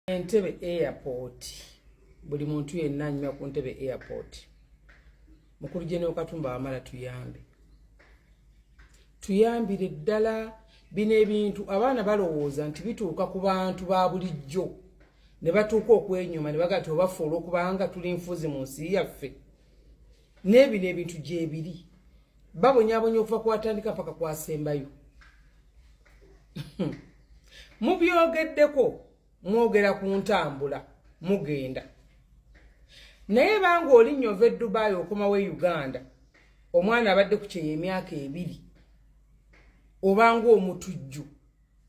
Entebbe airport buli muntu yenna anyuma ku Entebbe airport mukulu General Katumba amala tuyambire ddala bino ebintu abaana balowooza nti bituuka ku bantu ba bulijjo ne batuuka okwenyuma ne bagati obafuula okubanga tuli nfuzi mu nsi yaffe n'ebino ebintu gyebiri babonyabonya okuva kwatandika paka kwasembayo mubyogeddeko mwogera ku ntambula mugenda naye banga olinnyo ova Dubai okomawo Uganda omwana abadde ku kyeye emyaka 2 obanga omutujju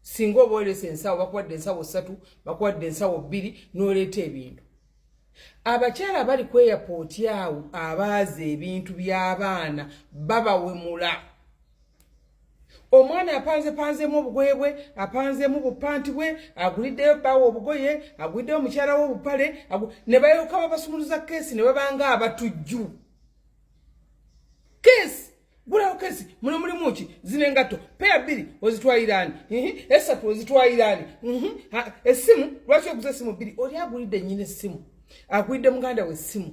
singa oboolesa ensawo bakuwadde ensawo 3 bakuwadde ensawo 2 n'oleeta ebintu abakyala bali ku airport awo abaaza ebintu by'abaana babawemula omwana apanzemu obugoye bwe apanzemu bupanti bwe aguliddeyo bawo obugoye aguliddeyo mukyala we obupale ne bayoka babasumuluza keesi ne babanga abatujju keesi gulawo keesi muno mulimu ki zino engatto peya 2 ozitwayirani esatu ozitwayirani essimu lwaki oguza essimu 2 oli agulidde nnyina essimu agulidde muganda we essimu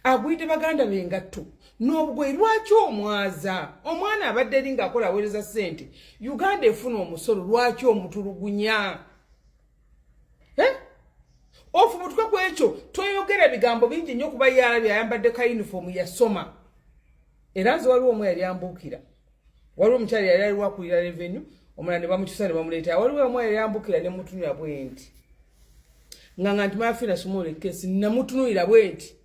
agulidde baganda be engatto n'obugoye lwaki omwaza omwana abadde eri ng'akola aweereza ssente Uganda efuna omusolo lwaki omutulugunya ofubutwe ku ekyo toyogera bigambo bingi nnyo kuba yalabye ayambadde ka uniform yasoma era nze waliwo omu yali ambuukira waliwo omukyala yali aliwo akulira revenue omulala ne bamukyusa ne bamuleeta waliwo omu yali ambuukira ne mutunula bwe nti nganga nti Fina sumula ekesi namutunulira bwe nti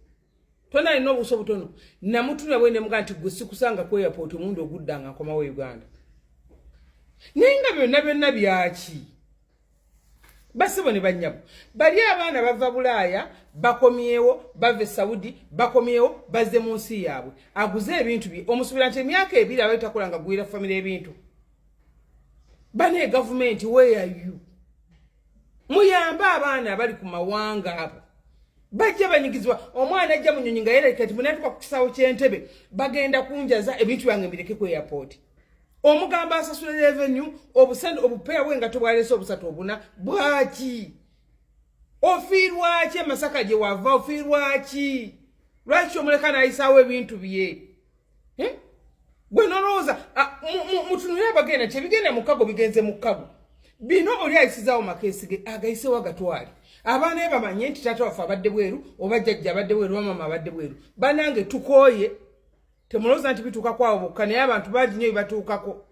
tona alina obuso butono namutunula bwe ne muga nti gwe sikusanga ku airport omundu oguddanga nkomawo Uganda naye nga byonna byaki basibo ne bannyabo bali abaana bava Bulaaya bakomyewo bave Saudi bakomyewo bazze mu nsi yaabwe aguze ebintu bye omusubira nti emyaka 2 abatakola nga gwira family ebintu bane government where are you muyamba abaana abali ku mawanga abo bajja banyigizwa omwana ajja munyonyi nga yera kati munatuka ku kisawo ky'Entebbe bagenda kunjaza ebintu byange mbireke ku airport omugamba asasula revenue obusende obupeya bwenga tobwalese obusatu obuna bwaki ofirwaki Masaka gye wava ofirwaki lwaki omuleka nayisawo ebintu bye gwe noloza mutunulira bagenda kyebigenda mukago bigenze mukago bino oli ayisizaawo makeesi ge agayisewo agatwali abaana be bamanye nti taata waffe abadde bweru oba jjajja abadde bweru bamama abadde bweru banange tukooye temuloza nti bituuka kwawo bokka naye abantu bangi nnyo bibatuukako